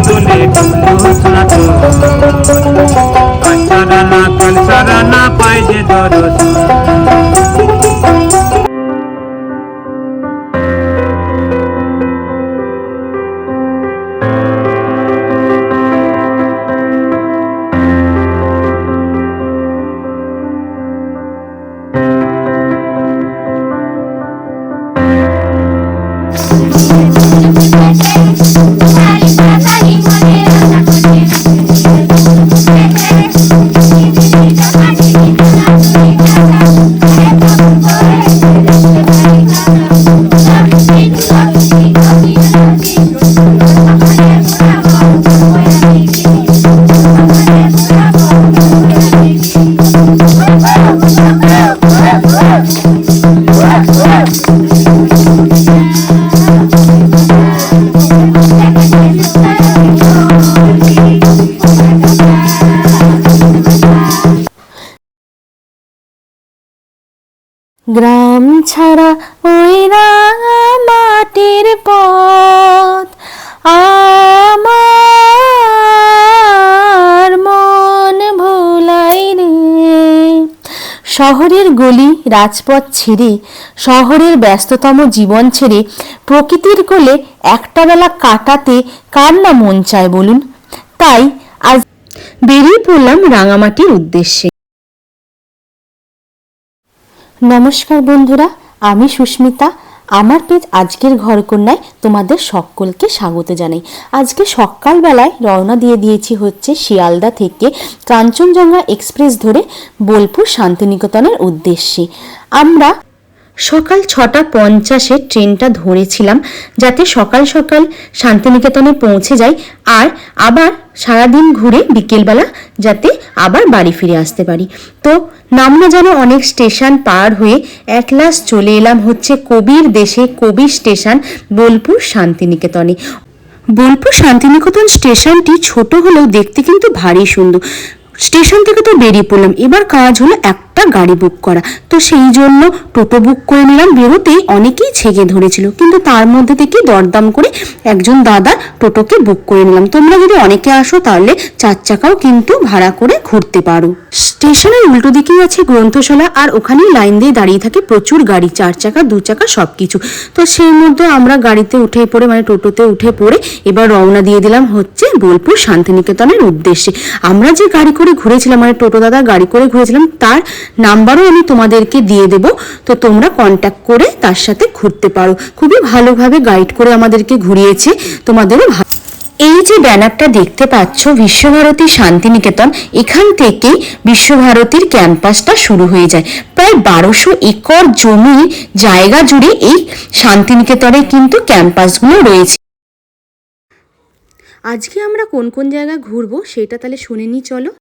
তুলে ঢুকলু সনাতন কালসারানা কালসারানা পাই যে দরদ গ্রাম ছাড়া ওই রাঙা মাটির পথ আমার মন ভোলাই রে। শহরের গলি রাজপথ ছেড়ে, শহরের ব্যস্ততম জীবন ছেড়ে প্রকৃতির কোলে একটা বেলা কাটাতে কার না মন চায় বলুন। তাই আজ বেরিয়ে পড়লাম রাঙামাটির উদ্দেশ্যে। নমস্কার বন্ধুরা, আমি সুস্মিতা। আমার পেজ আজকের ঘরকন্যায় তোমাদের সকলকে স্বাগত জানাই। আজকে সকালবেলায় রওনা দিয়ে দিয়েছি হচ্ছে শিয়ালদা থেকে কাঞ্চনজঙ্ঘা এক্সপ্রেস ধরে বোলপুর শান্তিনিকেতনের উদ্দেশ্যে। আমরা সকাল 6:50 ট্রেনটা ধরেছিলাম যাতে সকাল সকাল শান্তিনিকেতনে পৌঁছে যাই, আর আবার সারাদিন ঘুরে বিকেলবেলা যাতে আবার বাড়ি ফিরে আসতে পারি। তো নামনা যেন অনেক স্টেশন পার হয়ে অ্যাট লাস্ট চলে এলাম হচ্ছে কবির দেশে, কবি স্টেশন বোলপুর শান্তিনিকেতনে। বোলপুর শান্তিনিকেতন স্টেশনটি ছোট হলেও দেখতে কিন্তু ভারী সুন্দর। স্টেশন থেকে তো বেরিয়ে পড়লাম, এবার কাজ হলো একটা গাড়ি বুক করা। তো সেই জন্য টোটো বুক করে নিলাম। বেরোতেই অনেকেই ছেগে ধরেছিল, কিন্তু তার মধ্যে থেকে দরদাম করে একজন দাদা টোটোকে বুক করে নিলাম। তোমরা যদি অনেকে আসো তাহলে 4 চাকাও কিন্তু ভাড়া করে ঘুরতে পারো। স্টেশনের উল্টো দিকেই আছে গ্রন্থশালা, আর ওখানেই লাইন দিয়ে দাঁড়িয়ে থাকে প্রচুর গাড়ি, 4 চাকা 2 চাকা সবকিছু। তো সেই মধ্যে আমরা গাড়িতে উঠে পড়ে, মানে টোটোতে উঠে পড়ে এবার রওনা দিয়ে দিলাম হচ্ছে বোলপুর শান্তিনিকেতনের উদ্দেশ্যে। আমরা যে গাড়ি করে ঘুরেছিলাম, মানে টোটো দাদা গাড়ি করে ঘুরেছিলাম, তার নাম্বারও আমি তোমাদেরকে দিয়ে দেব। তো তোমরা কন্ট্যাক্ট করে তার সাথে ঘুরতে পারো। খুবই ভালোভাবে গাইড করে আমাদেরকে ঘুরিয়েছে, তোমাদেরও এই যে ব্যানারটা দেখতে পাচ্ছ বিশ্বভারতী শান্তিনিকেতন, এখান থেকেই বিশ্বভারতীর ক্যাম্পাসটা শুরু হয়ে যায়। প্রায় 1200 একর জমি জায়গা জুড়ে এই শান্তিনিকেতনে কিন্তু ক্যাম্পাসগুলো রয়েছে। আজকে আমরা কোন কোন জায়গা ঘুরবো সেটা তাহলে শুনে নি চলো।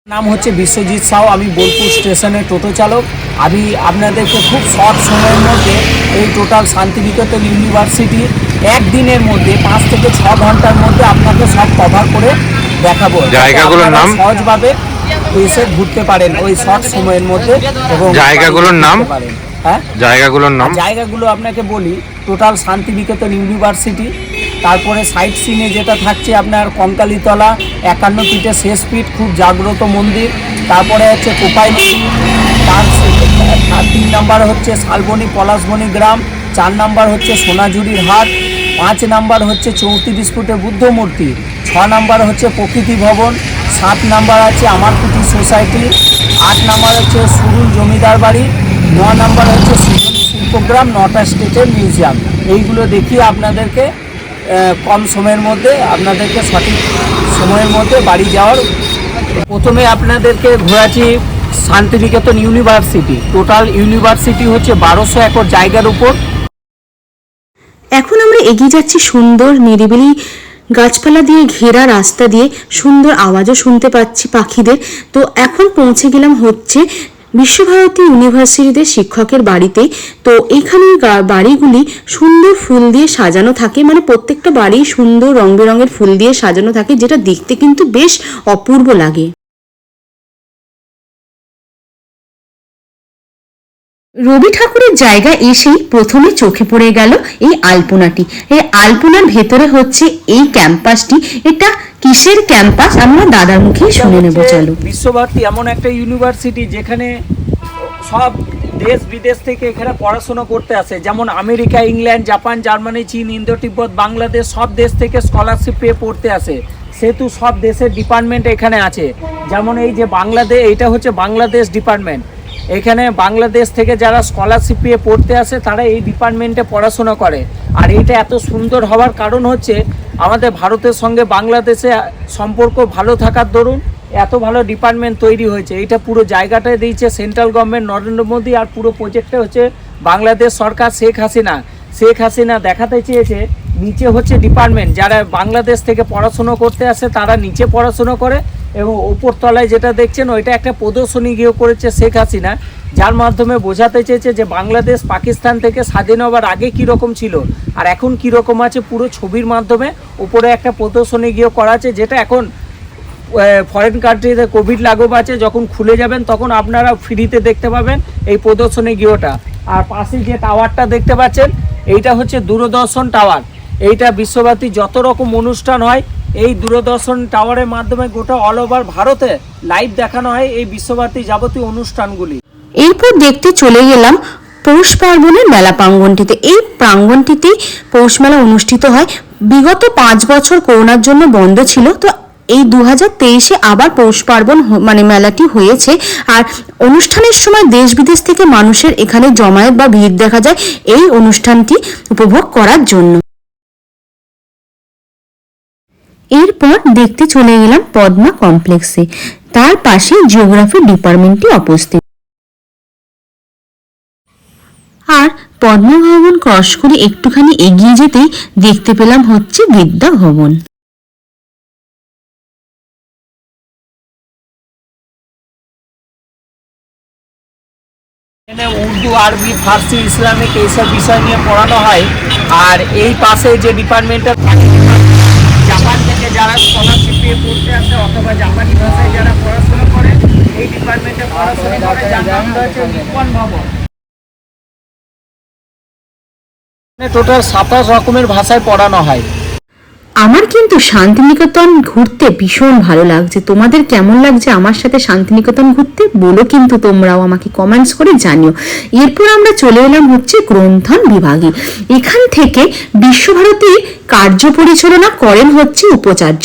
নাম হচ্ছে বিশ্বজিৎ সাউ, আমি বোলপুর স্টেশনের টোটো চালক। আমি আপনাদেরকে খুব শর্ট সময়ের মধ্যে এই টোটাল শান্তিনিকেতন ইউনিভার্সিটি একদিনের মধ্যে 5 থেকে 6 ঘন্টার মধ্যে আপনাকে সব কভার করে দেখাবো। জায়গাগুলোর নাম সহজভাবে এসে ঘুরতে পারেন ওই শর্ট সময়ের মধ্যে, এবং জায়গাগুলোর নাম পারেন। হ্যাঁ, জায়গাগুলো আপনাকে বলি, টোটাল শান্তিনিকেতন ইউনিভার্সিটি, তারপরে সাইট সিনে যেটা থাকছে আপনার কঙ্কালীতলা 51 ফিটের শেষ ফিট, খুব জাগ্রত মন্দির। তারপরে হচ্ছে কোপাই নদী, তার 3 নাম্বার হচ্ছে শালবনী পলাশবনী গ্রাম, 4 নাম্বার হচ্ছে সোনাঝুরির হাট, 5 নাম্বার হচ্ছে 34 ফুটের বুদ্ধ মূর্তি, 6 নাম্বার হচ্ছে প্রকৃতি ভবন, 7 নাম্বার আছে আমার কুটির সোসাইটি, 8 নাম্বার হচ্ছে সুরুল জমিদার বাড়ি, 9 নাম্বার হচ্ছে শিল্পগ্রাম, 9টা স্টেটের মিউজিয়াম। এইগুলো দেখিয়ে আপনাদেরকে কম সময়ের মধ্যে আপনাদেরকে সঠিক সময়ের মধ্যে বাড়ি যাওয়ার। প্রথমে আপনাদেরকে ঘোরাচ্ছি শান্তিনিকেতন ইউনিভার্সিটি। টোটাল ইউনিভার্সিটি হচ্ছে 1200 একর জায়গার উপর। এখন আমরা এগিয়ে যাচ্ছি সুন্দর নিরিবিলি গাছপালা দিয়ে ঘেরা রাস্তা দিয়ে, সুন্দর আওয়াজও শুনতে পাচ্ছি পাখিদের। তো এখন পৌঁছে গেলাম হচ্ছে বিশ্বভারতী ইউনিভার্সিটিতে শিক্ষকের বাড়িতে। তো এখানে বাড়িগুলি সুন্দর ফুল দিয়ে সাজানো থাকে, মানে প্রত্যেকটা বাড়ি সুন্দর রং বেরঙের ফুল দিয়ে সাজানো থাকে, যেটা দেখতে কিন্তু বেশ অপূর্ব লাগে। রবি ঠাকুরের জায়গা এসেই প্রথমে চোখে পড়ে গেল এই আলপনাটি। এই আলপনার ভেতরে হচ্ছে এই ক্যাম্পাসটি। এটা কিসের ক্যাম্পাস আমরা দাদার মুখেই শুনে নেব, চলো। বিশ্বভারতী এমন একটা ইউনিভার্সিটি যেখানে সব দেশ বিদেশ থেকে এখানে পড়াশোনা করতে আসে, যেমন আমেরিকা, ইংল্যান্ড, জাপান, জার্মানি, চীন, ইন্দো তিব্বত, বাংলাদেশ, সব দেশ থেকে স্কলারশিপ পেয়ে পড়তে আসে। সেহেতু সব দেশের ডিপার্টমেন্ট এখানে আছে। যেমন এই যে বাংলাদেশ, এইটা হচ্ছে বাংলাদেশ ডিপার্টমেন্ট। এখানে বাংলাদেশ থেকে যারা স্কলারশিপ পেয়ে পড়তে আসে তারা এই ডিপার্টমেন্টে পড়াশোনা করে। আর এটা এত সুন্দর হওয়ার কারণ হচ্ছে আমাদের ভারতের সঙ্গে বাংলাদেশে সম্পর্ক ভালো থাকার দরুন এত ভালো ডিপার্টমেন্ট তৈরি হয়েছে। এইটা পুরো জায়গাটায় দিয়েছে সেন্ট্রাল গভর্নমেন্ট নরেন্দ্র মোদী, আর পুরো প্রজেক্টটা হচ্ছে বাংলাদেশ সরকার, শেখ হাসিনা দেখাতে চেয়েছে নিচে হচ্ছে ডিপার্টমেন্ট, যারা বাংলাদেশ থেকে পড়াশুনো করতে আসে তারা নিচে পড়াশুনো করে, এবং ওপর তলায় যেটা দেখছেন ওইটা একটা প্রদর্শনী গিয়ে করেছে শেখ হাসিনা, যার মাধ্যমে বোঝাতে চেয়েছে যে বাংলাদেশ পাকিস্তান থেকে স্বাধীন হওয়ার আগে কীরকম ছিল আর এখন কীরকম আছে, পুরো ছবির মাধ্যমে উপরে একটা প্রদর্শনী গিয়ে করা আছে, যেটা এখন ফরেন কান্ট্রিতে কোভিড লাগু আছে, যখন খুলে যাবেন তখন আপনারা ফ্রিতে দেখতে পাবেন এই প্রদর্শনী গৃহটা। আর পাশে যে টাওয়ারটা দেখতে পাচ্ছেন এইটা হচ্ছে দূরদর্শন টাওয়ার। এইটা বিশ্বব্যাপী যত রকম অনুষ্ঠান হয় এই দূরদর্শন টাওয়ারের মাধ্যমে গোটা অল ওভার ভারতে লাইভ দেখানো হয় এই বিশ্বব্যাপী যাবতীয় অনুষ্ঠানগুলি। এরপর দেখতে চলে গেলাম পৌষ পার্বণের মেলা প্রাঙ্গণটিতে। এই প্রাঙ্গণটিতেই পৌষ মেলা অনুষ্ঠিত হয়। বিগত 5 বছর করোনার জন্য বন্ধ ছিল, তো এই 2023-এ আবার পৌষ পার্বণ মেলাটি হয়েছে। আর অনুষ্ঠানের সময় দেশ বিদেশ থেকে মানুষের এখানে জমায়েত বা ভিড় দেখা যায় এই অনুষ্ঠানটি উপভোগ করার জন্য। এরপর দেখতে চলে গেলাম পদ্মা কমপ্লেক্সে। তার পাশে জিওগ্রাফি ডিপার্টমেন্টটি অবস্থিত। আর পদ্মা ভবন ক্রস করে একটুখানি এগিয়ে যেতেই দেখতে পেলাম হচ্ছে বিদ্যা ভবন। এখানে উর্দু, আরবি, ফার্সি, ইসলামিক এইসব বিষয় নিয়ে পড়ানো হয়। আর এই পাশে যে ডিপার্টমেন্টটা জাপান থেকে যারা স্কলারশিপ পেয়ে পড়তে আসে অথবা জাপানি ভাষায় যারা পড়াশোনা করে এই ডিপার্টমেন্টে পড়াশোনা করে, যার নাম হচ্ছে নিপ্পন ভবন। টোটাল 27 রকমের ভাষায় পড়ানো হয়। আমার কিন্তু শান্তিনিকেতন ঘুরতে ভীষণ ভালো লাগছে। তোমাদের কেমন লাগছে আমার সাথে শান্তিনিকেতন ঘুরতে বলো কিন্তু তোমরাও আমাকে কমেন্টস করে জানিও। এরপর আমরা চলে এলাম হচ্ছে গ্রন্থন বিভাগে। এখান থেকে বিশ্বভারতীর কার্য পরিচালনা করেন হচ্ছে উপাচার্য।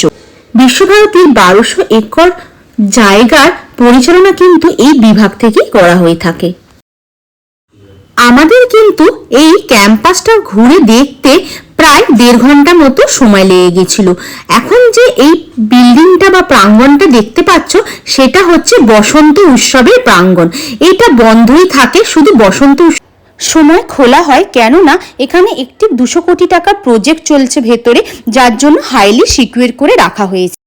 বিশ্বভারতীর 1200 একর জায়গার পরিচালনা কিন্তু এই বিভাগ থেকেই করা হয়ে থাকে। আমাদের কিন্তু এই ক্যাম্পাসটা ঘুরে দেখতে প্রায় 1.5 ঘন্টা মতো সময় লেগে গেছিল। এখন যে এই বিল্ডিংটা বা প্রাঙ্গণটা দেখতে পাচ্ছ সেটা হচ্ছে বসন্ত উৎসবের প্রাঙ্গণ। এটা বন্ধই থাকে, শুধু বসন্ত সময় খোলা হয়, কেননা এখানে একটি 200 কোটি টাকার প্রজেক্ট চলছে ভেতরে, যার জন্য হাইলি সিকিউর করে রাখা হয়েছে।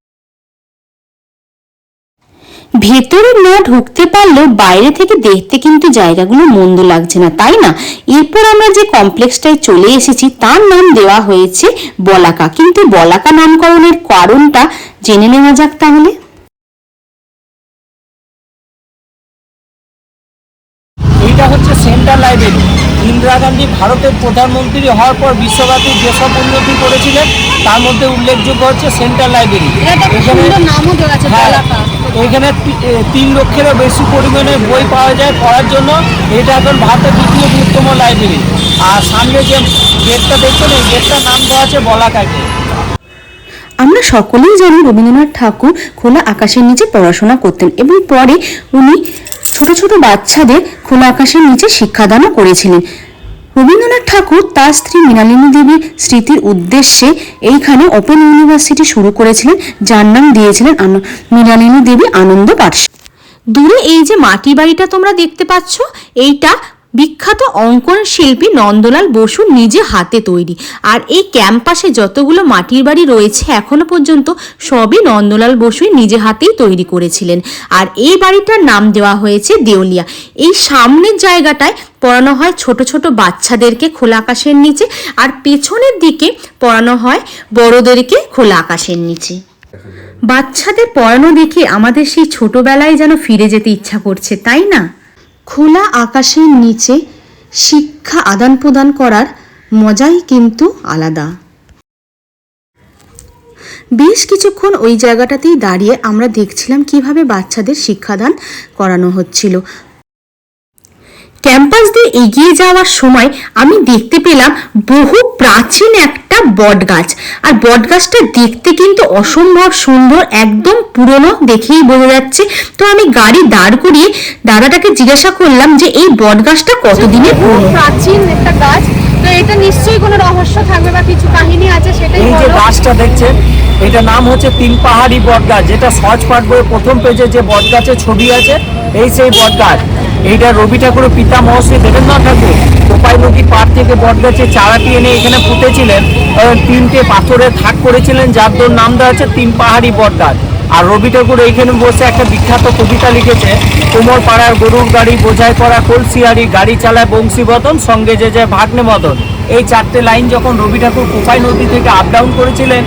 ভেতরে না ঢুকতে পারলেও বাইরে থেকে দেখতে কিন্তু জায়গাগুলো মন্দ লাগছে না, তাই না? এরপর আমরা যে কমপ্লেক্সটায় চলে এসেছি তার নাম দেওয়া হয়েছে বলাকা। কিন্তু বলাকা নামকরণের কারণটা জেনে নেওয়া যাক তাহলে। এইটা হচ্ছে সেন্ট্রাল লাইব্রেরি। ইন্দিরা গান্ধী ভারতের প্রধানমন্ত্রী হওয়ার পর বিশ্বব্যাপী যেসব উন্নতি করেছিলেন তার মধ্যে উল্লেখযোগ্য হচ্ছে সেন্ট্রাল লাইব্রেরি। এখানে 3 লক্ষেরও বেশি পরিমাণে বই পাওয়া যায় পড়ার জন্য। এটা এখন ভারতের দ্বিতীয় বৃহত্তম লাইব্রেরি। আর সামনে যে গেটটা দেখছেন এই গেটটার নাম দেওয়া আছে বলাকাকে। আমরা সকলেই জানি রবীন্দ্রনাথ ঠাকুর খোলা আকাশের নিচে পড়াশোনা করতেন এবং পরে উনি ছোট ছোট বাচ্চাদের খোলা আকাশের নিচে শিক্ষাদানও করেছিলেন। রবীন্দ্রনাথ ঠাকুর তার স্ত্রী মৃণালিনী দেবীর স্মৃতির উদ্দেশ্যে এইখানে ওপেন ইউনিভার্সিটি শুরু করেছিলেন, যার নাম দিয়েছিলেন মৃণালিনী দেবী আনন্দ পাঠশালা। দূরে এই যে মাটির বাড়িটা তোমরা দেখতে পাচ্ছ, এইটা বিখ্যাত অঙ্কন শিল্পী নন্দলাল বসু নিজে হাতে তৈরি। আর এই ক্যাম্পাসে যতগুলো মাটির বাড়ি রয়েছে এখনো পর্যন্ত সবই নন্দলাল বসুই নিজে হাতেই তৈরি করেছিলেন। আর এই বাড়িটার নাম দেওয়া হয়েছে দেউলিয়া। এই সামনের জায়গাটায় পড়ানো হয় ছোট ছোট বাচ্চাদেরকে খোলা আকাশের নিচে, আর পেছনের দিকে পড়ানো হয় বড়দেরকে খোলা আকাশের নিচে। বাচ্চাদের পড়ানো দেখে আমাদের সেই ছোটবেলায় যেন ফিরে যেতে ইচ্ছা করছে, তাই না? খোলা আকাশের নিচে শিক্ষা আদান প্রদান করার মজাই কিন্তু আলাদা। বেশ কিছুক্ষণ ওই জায়গাটাতেই দাঁড়িয়ে আমরা দেখছিলাম কিভাবে বাচ্চাদের শিক্ষাদান করানো হচ্ছিল। ক্যাম্পাস দিয়ে এগিয়ে যাওয়ার সময় আমি দেখতে পেলাম বহু প্রাচীন একটা বট গাছ, আর বট গাছটা দেখতে কিন্তু অসম্ভব সুন্দর, একদম পুরনো, দেখেই বোঝা যাচ্ছে। তো আমি গাড়ি দাঁড় করিয়ে দাদাটাকে জিজ্ঞাসা করলাম যে এই বট গাছটা কতদিনের পুরনো। প্রাচীন একটা গাছ, তো এটা নিশ্চয়ই কোনো রহস্য থাকবে বা কিছু কাহিনী আছে, সেটাই এই যে বলো। গাছটা দেখছেন, এটা নাম হচ্ছে তিন পাহাড়ি বট গাছ, যেটা সহজ পাঠ বইয়ের প্রথম পেজে যে বট গাছের ছবি আছে, এই সেই বট গাছ। এইটা রবি ঠাকুরের পিতা মহর্ষি দেবেন্দ্রনাথ ঠাকুর কোপাই নদী পাড় থেকে বট গাছের চারাটি এনে এখানে পুঁতেছিলেন, তিনটে পাথরের থাক করেছিলেন, যার নাম দেওয়া হচ্ছে তিন পাহাড়ি বট গাছ। আর রবি ঠাকুর এইখানে বসে একটা বিখ্যাত কবিতা লিখেছে, কোমর পাড়ার গরুর গাড়ি বোঝাই করা কলসিয়ারি, গাড়ি চালায় বংশীবদন, সঙ্গে যে যায় ভাগ্নে মদন। এই চারটে লাইন যখন রবি ঠাকুর কোপাই নদী থেকে আপ ডাউন করেছিলেন,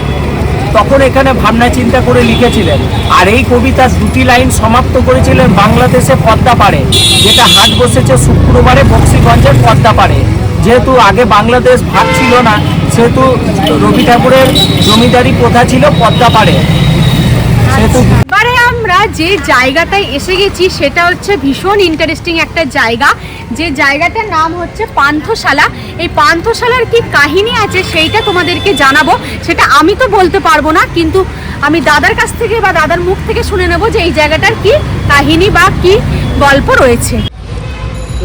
তখন এখানে ভাবনা চিন্তা করে লিখেছিলেন। আর এই কবিতার দুটি লাইন সমাপ্ত করেছিলেন বাংলাদেশে পদ্মা পাড়ে, যেটা হাট বসেছে শুক্রবারে বক্সিগঞ্জের পদ্মা পাড়ে। যেহেতু আগে বাংলাদেশ ভাগ ছিল না, সেহেতু রবি ঠাকুরের জমিদারি প্রথা ছিল পদ্মা পাড়ে, সেহেতু এবারে আমরা যে জায়গাটায় এসে গেছি সেটা হচ্ছে ভীষণ ইন্টারেস্টিং একটা জায়গা, যে জায়গাটার নাম হচ্ছে পান্থশালা। এই পান্থশালার কি কাহিনী আছে সেইটা তোমাদেরকে জানাবো, সেটা আমি তো বলতে পারবো না, কিন্তু আমি দাদার কাছ থেকে বা দাদার মুখ থেকে শুনে নেব যে এই জায়গাটার কি কাহিনী বা কি গল্প রয়েছে।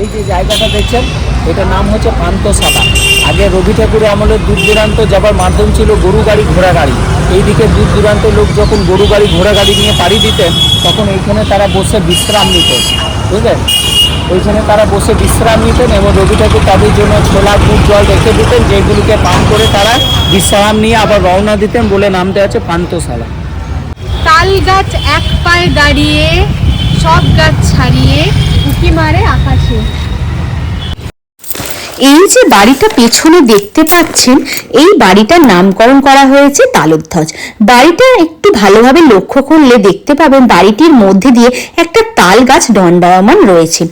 এই যে জায়গাটা দেখছেন, এটার নাম হচ্ছে পান্থশালা। আগে রবি ঠাকুরের আমলে দূর দূরান্ত যাবার মাধ্যম ছিল গরু গাড়ি ঘোড়া গাড়ি। এইদিকে দূর দূরান্ত লোক যখন গরু গাড়ি ঘোড়া গাড়ি নিয়ে পাড়ি দিতেন, তখন এইখানে তারা বসে বিশ্রাম নিতেন, বুঝলেন? ওইখানে তারা বসে বিশ্রাম নিতেন এবং রবি ঠাকুর তাদের জন্য ছোলা দুধ জল রেখে দিতেন, যেগুলিকে পান করে তারা বিশ্রাম নিয়ে আবার রওনা দিতেন, বলে নাম দেওয়া আছে পান্থশালা। তাল গাছ এক পায়ে দাঁড়িয়ে, সব গাছ ছাড়িয়ে উঁকি মারে আকাশে। এই যে বাড়িটা পেছনে দেখতে পাচ্ছেন, এই বাড়িটার নামকরণ করা হয়েছে তালধ্বজ। বাড়িটা একটু ভালোভাবে লক্ষ্য করলে দেখতে পাবেন বাড়িটির মধ্যে দিয়ে একটা তাল গাছ দণ্ডায়মান রয়েছে।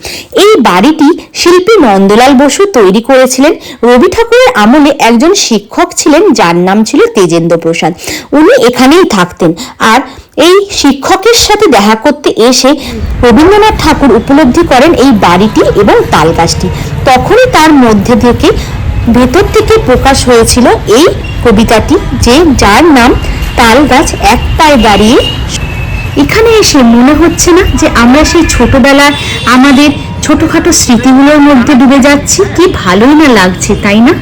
এই বাড়িটি শিল্পী নন্দলাল বসু তৈরি করেছিলেন। রবি ঠাকুরের আমলে একজন শিক্ষক ছিলেন যার নাম ছিল তেজেন্দ্র প্রসাদ, উনি এখানেই থাকতেন। আর এই শিক্ষকের সাথে দেখা করতে এসে রবীন্দ্রনাথ ঠাকুর উপলব্ধি করেন এই বাড়িটি এবং তাল গাছটি। তখনই তার মধ্যে থেকে ভেতর থেকে প্রকাশ হয়েছিল এই কবিতাটি, যে যার নাম তাল গাছ এক পায়ে দাঁড়িয়ে। এখানে এসে মনে হচ্ছে না যে আমরা সেই ছোটবেলায় আমাদের ছোটখাটো স্মৃতিগুলোর মধ্যে ডুবে যাচ্ছি? কি ভালোই না লাগছে, তাই না?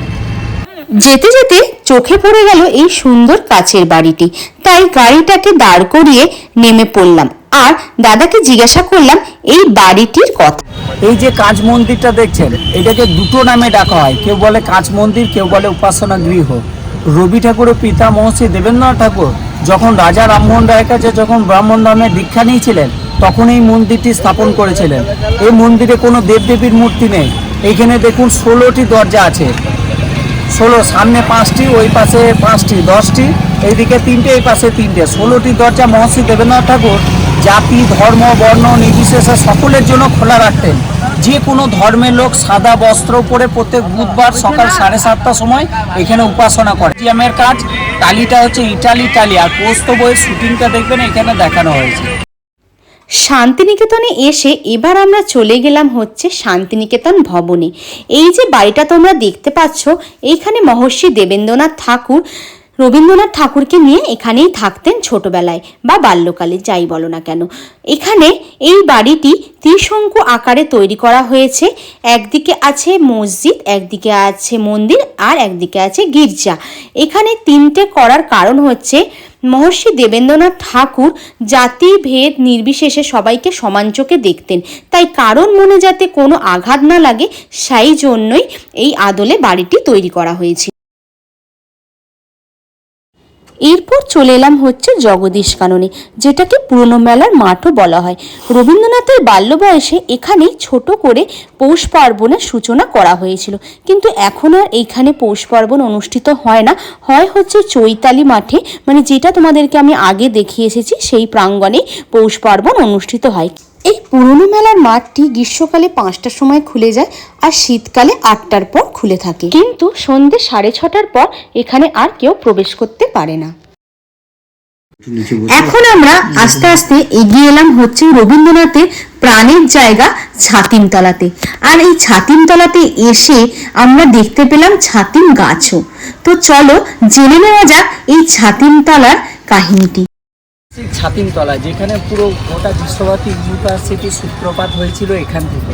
যেতে যেতে চোখে পড়ে গেল এই সুন্দর কাচের বাড়িটি, তাই গাড়িটাকে দাঁড় করিয়ে নেমে পড়লাম আর দাদাকে জিজ্ঞাসা করলাম এই বাড়িটির কথা। এই যে কাঁচ মন্দিরটা দেখছেন, এটাকে দুটো নামে ডাকা হয়, কেউ বলে কাঁচ মন্দির, কেউ বলে উপাসনা গৃহ। রবি ঠাকুরের পিতা মহর্ষি দেবেন্দ্রনাথ ঠাকুর যখন রাজা রামমোহন রায়ের কাছে যখন ব্রাহ্মণ ধর্মের দীক্ষা নিয়েছিলেন, তখন এই মন্দিরটি স্থাপন করেছিলেন। এই মন্দিরে কোনো দেবদেবীর মূর্তি নেই। এখানে দেখুন 16টি দরজা আছে, 16, সামনে 5টি, ওই পাশে 5টি, 10টি, এইদিকে 3টে, এই পাশে 3টে, 16টি দরজা মহর্ষি দেবেন্দ্রনাথ ঠাকুর জাতি ধর্ম বর্ণ নির্বিশেষে সকলের জন্য খোলা রাখতেন। যে কোনো ধর্মের লোক সাদা বস্ত্র পরে প্রত্যেক বুধবার সকাল 7:30টার সময় এখানে উপাসনা করে। জিয়ামের কাজ, টালিটা হচ্ছে ইটালি টালি, আর পোস্ত বইয়ের শুটিংটা দেখবেন এখানে দেখানো হয়েছে। শান্তিনিকেতনে এসে এবার আমরা চলে গেলাম হচ্ছে শান্তিনিকেতন ভবনে। এই যে বাড়িটা তোমরা দেখতে পাচ্ছ, এইখানে মহর্ষি দেবেন্দ্রনাথ ঠাকুর রবীন্দ্রনাথ ঠাকুরকে নিয়ে এখানেই থাকতেন ছোটবেলায় বা বাল্যকালে, যাই বলো না কেন। এখানে এই বাড়িটি ত্রিশঙ্কু আকারে তৈরি করা হয়েছে। একদিকে আছে মসজিদ, একদিকে আছে মন্দির, আর একদিকে আছে গির্জা। এখানে 3টে করার কারণ হচ্ছে মহর্ষি দেবেন্দ্রনাথ ঠাকুর জাতি ভেদ নির্বিশেষে সবাইকে সমান চোখে দেখতেন, তাই কারণ মনে যাতে কোনো আঘাত না লাগে সেই জন্যই এই আদলে বাড়িটি তৈরি করা হয়েছে। এরপর চলে এলাম হচ্ছে জগদীশ কাননে, যেটাকে পুরনো মেলার মাঠও বলা হয়। রবীন্দ্রনাথের বাল্য বয়সে এখানেই ছোট করে পৌষ পার্বণের সূচনা করা হয়েছিল, কিন্তু এখন আর এইখানে পৌষ পার্বণ অনুষ্ঠিত হয় না, হয় হচ্ছে চৈতালি মাঠে, মানে যেটা তোমাদেরকে আমি আগে দেখিয়ে এসেছি সেই প্রাঙ্গণে পৌষ পার্বণ অনুষ্ঠিত হয়। এই পুরনো মেলার মাঠটি গ্রীষ্মকালে 5টার সময় খুলে যায় আর শীতকালে 8টার পর খুলে থাকে, কিন্তু সন্ধ্যে 6:30টার পর এখানে আর কেউ প্রবেশ করতে পারে না। এখন আমরা আস্তে আস্তে এগিয়ে এলাম হচ্ছে রবীন্দ্রনাথের প্রাণের জায়গা ছাতিমতলাতে। আর এই ছাতিমতলাতে এসে আমরা দেখতে পেলাম ছাতিম গাছও। তো চলো জেনে নেওয়া যাক এই ছাতিমতলার কাহিনীটি। ছাতিমতলা, যেখানে পুরো গোটা বিশ্বভারতী ইউনিভার্সিটির সূত্রপাত হয়েছিল এখান থেকে।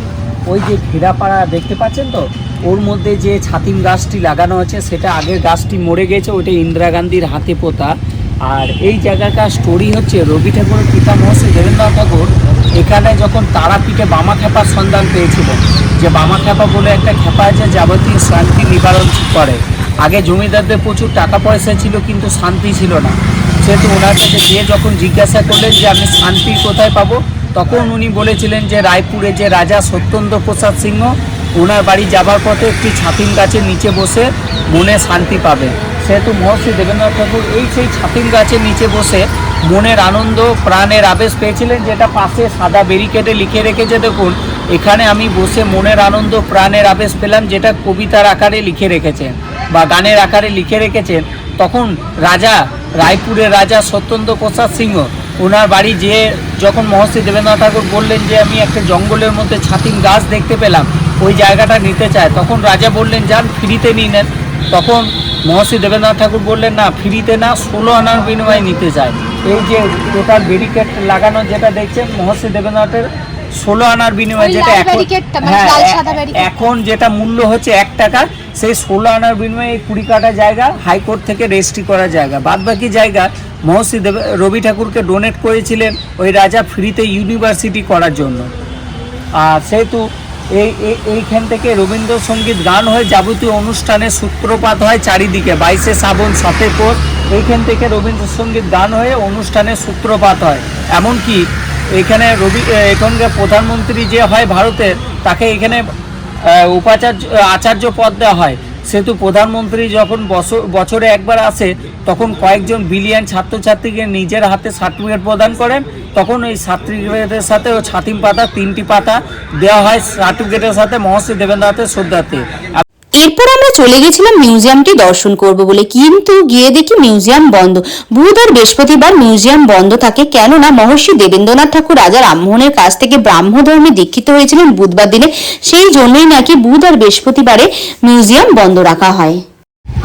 ওই যে ঘেরাপাড়া দেখতে পাচ্ছেন তো, ওর মধ্যে যে ছাতিম গাছটি লাগানো আছে সেটা আগের গাছটি মরে গেছে, ওইটা ইন্দিরা গান্ধীর হাতে পোতা। আর এই জায়গাটার স্টোরি হচ্ছে রবি ঠাকুরের পিতা মহর্ষি দেবেন্দ্রনাথ ঠাকুর এখানে যখন তারাপীঠে বামা খেপার সন্ধান পেয়েছিলেন, যে বামা খেপা বলে একটা খেপা আছে যাবতীয় শান্তি নিবারণ করে। আগে জমিদারদের প্রচুর টাকা পয়সা ছিল কিন্তু শান্তি ছিল না, সেহেতু ওনার কাছে গিয়ে যখন জিজ্ঞাসা করলেন যে আমি শান্তি কোথায় পাবো, তখন উনি বলেছিলেন যে রায়পুরে যে রাজা সত্যেন্দ্র প্রসাদ সিংহ, ওনার বাড়ি যাবার পথে একটি ছাতিম গাছের নিচে বসে মনে শান্তি পাবে। সেহেতু মহর্ষি দেবেন্দ্রনাথ ঠাকুর এই সেই ছাতিম গাছের নিচে বসে মনের আনন্দ প্রাণের আবেশ পেয়েছিলেন, যেটা পাশে সাদা ব্যারিকেডে লিখে রেখেছে দেখুন, এখানে আমি বসে মনের আনন্দ প্রাণের আবেশ পেলাম, যেটা কবিতার আকারে লিখে রেখেছেন বা গানের আকারে লিখে রেখেছেন। তখন রাজা, রায়পুরের রাজা সত্যেন্দ্র প্রসাদ সিংহ, ওনার বাড়ি যেয়ে যখন মহর্ষি দেবেন্দ্রনাথ ঠাকুর বললেন যে আমি একটা জঙ্গলের মধ্যে ছাতিম গাছ দেখতে পেলাম, ওই জায়গাটা নিতে চায়, তখন রাজা বললেন যান ফ্রিতে নিয়ে নেন। তখন মহর্ষি দেবেন্দ্রনাথ ঠাকুর বললেন না, ফ্রিতে না, 16 আনার বিনিময়ে নিতে চায়। এই যে টোটাল ব্যারিকেড লাগানো যেটা দেখছেন মহর্ষি দেবেন্দ্রনাথের 16 আনার বিনিময়ে, যেটা এখন যেটা মূল্য হচ্ছে 1 টাকা, সেই 16 আনার বিনিময়ে এই 20 কাঠা জায়গা হাইকোর্ট থেকে রেজিস্ট্রি করা জায়গা। বাদবাকি জায়গা মহর্ষি রবি ঠাকুরকে ডোনেট করেছিলেন ওই রাজা ফ্রিতে ইউনিভার্সিটি করার জন্য। আর সেহেতু এইখান থেকে রবীন্দ্রসঙ্গীত গান হয়ে যাবতীয় অনুষ্ঠানের সূত্রপাত হয় চারিদিকে। 22শে শ্রাবণ, 7 পৌষ, এইখান থেকে রবীন্দ্রসঙ্গীত গান হয়ে অনুষ্ঠানের সূত্রপাত হয়। এমনকি এখানে এখানকার প্রধানমন্ত্রী যে হয় ভারতের, তাকে এখানে আচার্য পদ দেওয়া হয়। সেহেতু প্রধানমন্ত্রী যখন বছরে একবার আসে, তখন কয়েকজন বিলিয়ন ছাত্রছাত্রীকে নিজের হাতে সার্টিফিকেট প্রদান করেন। তখন ওই সার্টিফিকেটের সাথে ও ছাতিম পাতা 3টি পাতা দেওয়া হয় সার্টিফিকেটের সাথে মহর্ষি দেবেন্দ্রনাথের শ্রদ্ধার্থে। এরপর আমরা চলে গেছিলাম মিউজিয়ামটি দর্শন করব বলে, কিন্তু গিয়ে দেখি মিউজিয়াম বন্ধ। বুধ আর বৃহস্পতিবার মিউজিয়াম বন্ধ থাকে, কেননা মহর্ষি দেবেন্দ্রনাথ ঠাকুর রাজা রামমোহনের কাছ থেকে ব্রাহ্ম ধর্মে দীক্ষিত হয়েছিলেন বুধবার দিনে, সেই জন্যই নাকি বুধ আর বৃহস্পতিবারে মিউজিয়াম বন্ধ রাখা হয়।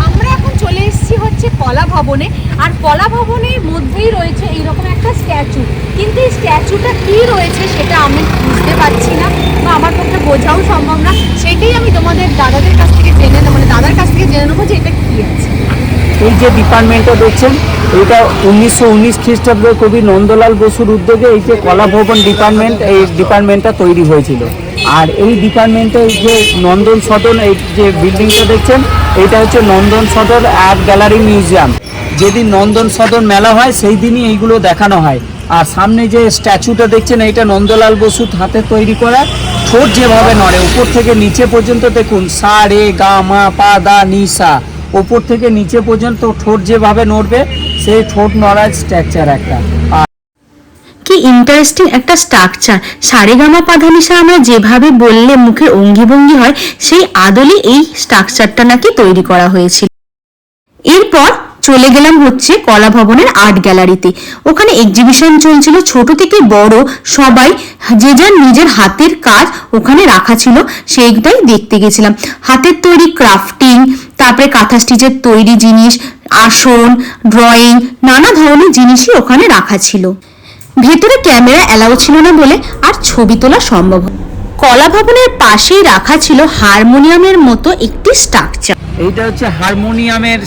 আমরা এখন চলে এসেছি হচ্ছে কলা ভবনে, আর কলা ভবনের মধ্যেই রয়েছে এইরকম একটা স্ট্যাচু, কিন্তু এই স্ট্যাচুটা কি রয়েছে সেটা আমি বুঝতে পারছি না বা আমার পক্ষে বোঝাও সম্ভব না। সেটাই আমি তোমাদের দাদাদের কাছ থেকে জেনে নেবো, দাদার কাছ থেকে জেনে নেবো যে এটা কি আছে। এই যে ডিপার্টমেন্টটা দেখছেন, এটা 1919 খ্রিস্টাব্দে কবি নন্দলাল বসুর উদ্যোগে এই যে কলা ভবন ডিপার্টমেন্ট, এই ডিপার্টমেন্টটা তৈরি হয়েছিল। আর এই ডিপার্টমেন্টে যে নন্দন সদন, এই যে বিল্ডিংটা দেখছেন, এটা হচ্ছে নন্দন সদন আর্ট গ্যালারি মিউজিয়াম। যেদিন নন্দন সদন মেলা হয় সেই দিনই এইগুলো দেখানো হয়। আর সামনে যে স্ট্যাচুটা দেখছেন, এইটা নন্দলাল বসুর হাতে তৈরি করা। ঠোঁট যেভাবে নড়ে উপর থেকে নিচে পর্যন্ত দেখুন, সা রে গা মা পা দা নি সা, ওপর থেকে নিচে পর্যন্ত ঠোঁট যেভাবে নড়বে, সেই ঠোঁট নড়ার স্ট্রাকচার একটা। কি ইন্টারেস্টিং একটা স্ট্রাকচার। সারেগামা পাধানিসা আমরা যেভাবে বললে মুখের অঙ্গিভঙ্গি হয়, সেই আদলে এই স্ট্রাকচারটা নাকি তৈরি করা হয়েছিল। এরপর চলে গেলাম হচ্ছে কলা ভবনের আর্ট গ্যালারিতে। ওখানে এক্সিবিশন চলছিল, ছোট থেকে বড় সবাই যে যার নিজের হাতের কাজ ওখানে রাখা ছিল, সেইটাই দেখতে গেছিলাম। হাতের তৈরি ক্রাফটিং, তারপরে কাঁথা স্টিচের তৈরি জিনিস, আসন, ড্রয়িং, নানা ধরনের জিনিসই ওখানে রাখা ছিল। ভেতরে ক্যামেরা অ্যালাউ ছিল না বলে আর ছবি তোলা সম্ভব। কলা ভবনের পাশেই রাখা ছিল হারমোনিয়ামের মতো একটি স্ট্রাকচার। এইটা হচ্ছে হারমোনিয়ামের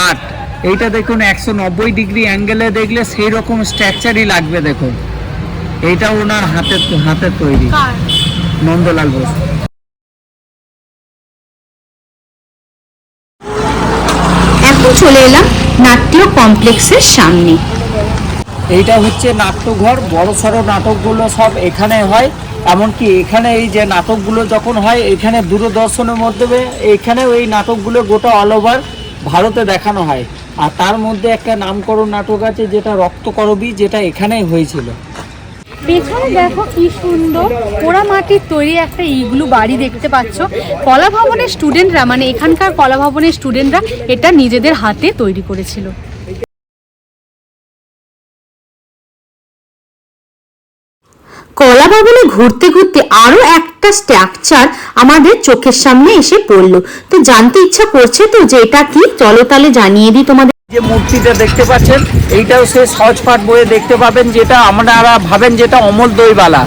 আর্ট। এইটা দেখুন 190 ডিগ্রি অ্যাঙ্গেলে দেখলে সেই রকম স্ট্রাকচারই লাগবে। দেখুন এইটা ওনার হাতের তৈরি, নন্দলাল বসু। এখন চলে এলাম নাট্য কমপ্লেক্সের সামনে। এইটা হচ্ছে নাট্যঘর, বড় সড়ো নাটকগুলো সব এখানে হয়। এমনকি এখানে এই যে নাটকগুলো যখন হয়, এখানে দূরদর্শনের মাধ্যমে এখানে এই নাটকগুলো গোটা অল ওভার ভারতে দেখানো হয়। আর তার মধ্যে একটা নামকরণ নাটক আছে যেটা রক্তকরবী, যেটা এখানেই হয়েছিল। পেছনে দেখো কি সুন্দর পোড়া মাটির তৈরি একটা ইগলু বাড়ি দেখতে পাচ্ছ। কলা ভবনের স্টুডেন্টরা, মানে এখানকার কলা ভবনের স্টুডেন্টরা এটা নিজেদের হাতে তৈরি করেছিল। কলা ভবনে ঘুরতে ঘুরতে আরো একটা স্ট্রাকচার আমাদের চোখের সামনে এসে পড়লো। তো জানতে ইচ্ছা করছে তো যে এটা কি, চলো তাহলে জানিয়ে দিই তোমাদের। যে মূর্তিটা দেখতে পাচ্ছেন এইটাও সে সহজপাঠ বইয়ে দেখতে পাবেন, যেটা আপনারা ভাবেন যেটা অমল দইবালা,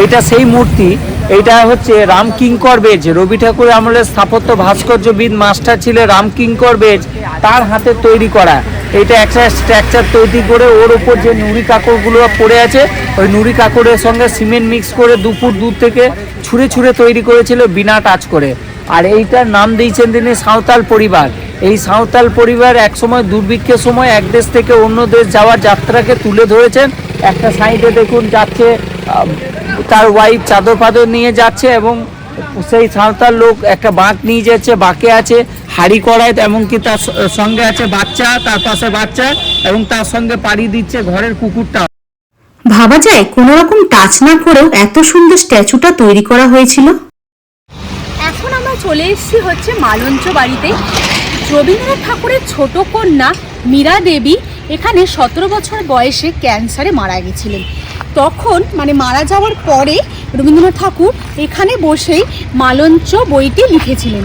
এইটা সেই মূর্তি। এইটা হচ্ছে রামকিঙ্কর বেজ, রবি ঠাকুরের আমলের স্থাপত্য ভাস্কর্যবিদ মাস্টার ছিলেন রামকিঙ্কর বেজ, তার হাতে তৈরি করা। এটা একটা স্ট্রাকচার তৈরি করে ওর উপর যে নুড়ি কাকড়গুলো পড়ে আছে, ওই নুড়ি কাকড়ের সঙ্গে সিমেন্ট মিক্স করে 2 ফুট দূর থেকে ছুঁড়ে ছুঁড়ে তৈরি করেছিল বিনা টাচ করে। আর এইটার নাম দিয়েছেন তিনি সাঁওতাল পরিবার। এই সাঁওতাল পরিবার একসময় দুর্ভিক্ষের সময় এক দেশ থেকে অন্য দেশ যাওয়ার যাত্রাকে তুলে ধরেছেন। একটা সাইডে দেখুন যাচ্ছে তার ওয়াইফ চাদর ফাদর নিয়ে যাচ্ছে, এবং সেই সাঁওতাল লোক একটা বাঁক নিয়ে যাচ্ছে, বাঁকে আছে হাড়ি কড়াই, এমনকি তার সঙ্গে আছে বাচ্চা, তার পাশে বাচ্চা, এবং তার সঙ্গে পাড়ি দিচ্ছে ঘরের কুকুরটা। ভাবা যায় কোনো রকম টাচ না করেও এত সুন্দর স্ট্যাচুটা তৈরি করা হয়েছিল। এখন আমরা চলে এসেছি হচ্ছে মালঞ্চ বাড়িতে। রবীন্দ্রনাথ ঠাকুরের ছোট কন্যা মীরা দেবী এখানে 17 বছর বয়সে ক্যান্সারে মারা গেছিলেন। তখন মানে মারা যাওয়ার পরে রবীন্দ্রনাথ ঠাকুর এখানে বসেই মালঞ্চ বইটি লিখেছিলেন।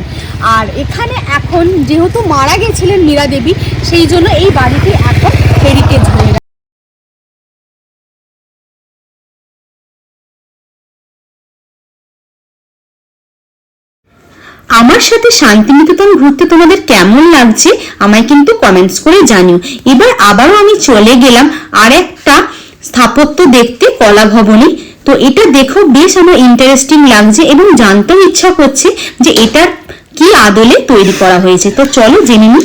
আর এখানে এখন যেহেতু মারা গেছিলেন মীরা দেবী, সেই জন্য এই বাড়িটি এখন হেরিটেজ হয়ে গেছে। আমার সাথে শান্তিনিকেতন ঘুরতে তোমাদের কেমন লাগছে আমায় কিন্তু কমেন্টস করে জানিও। এবার আবারও আমি চলে গেলাম আর একটা স্থাপত্য দেখতে কলা ভবনে। তো এটা দেখো বেশ আমার ইন্টারেস্টিং লাগছে এবং জানতেও ইচ্ছা করছে যে এটা কি আদলে তৈরি করা হয়েছে। তো চলো জেনে নিই।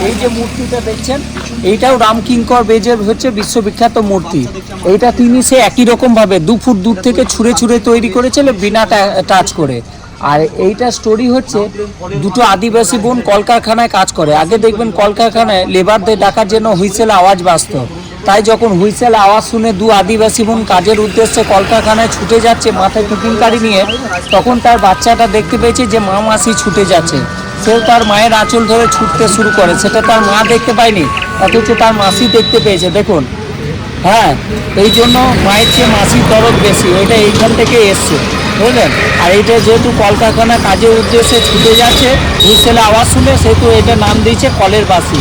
এই যে মূর্তিটা দেখছেন এইটাও রামকিঙ্কর বেজের হচ্ছে বিশ্ববিখ্যাত মূর্তি। এইটা তিনি সে একই রকম ভাবে 2 ফুট দূর থেকে ছুঁড়ে ছুঁড়ে তৈরি করেছিল বিনা টাচ করে। আর এইটা স্টোরি হচ্ছে দুটো আদিবাসী বোন কলকারখানায় কাজ করে। আগে দেখবেন কলকারখানায় লেবারদের ডাকার জন্য হুইসেল আওয়াজ বাজতো, তাই যখন হুইসেল আওয়াজ শুনে 2 আদিবাসী বোন কাজের উদ্দেশ্যে কলকারখানায় ছুটে যাচ্ছে মাথায় টিফিন কারি নিয়ে, তখন তার বাচ্চাটা দেখতে পেয়েছে যে মা মাসি ছুটে যাচ্ছে। সেও তার মায়ের আঁচল ধরে ছুটতে শুরু করে। সেটা তার মা দেখতে পায়নি, অথচ তার মাসি দেখতে পেয়েছে। দেখুন, হ্যাঁ, এই জন্য মায়ের চেয়ে মাসির দরদ বেশি, ওইটা এইখান থেকে এসছে, বুঝলেন। আর এইটা যেহেতু কলকারখানা কাজের উদ্দেশ্যে ছুটে যাচ্ছে, হুইসেলে আওয়াজ শুনে, সেহেতু এটা নাম দিয়েছে কলের বাসি।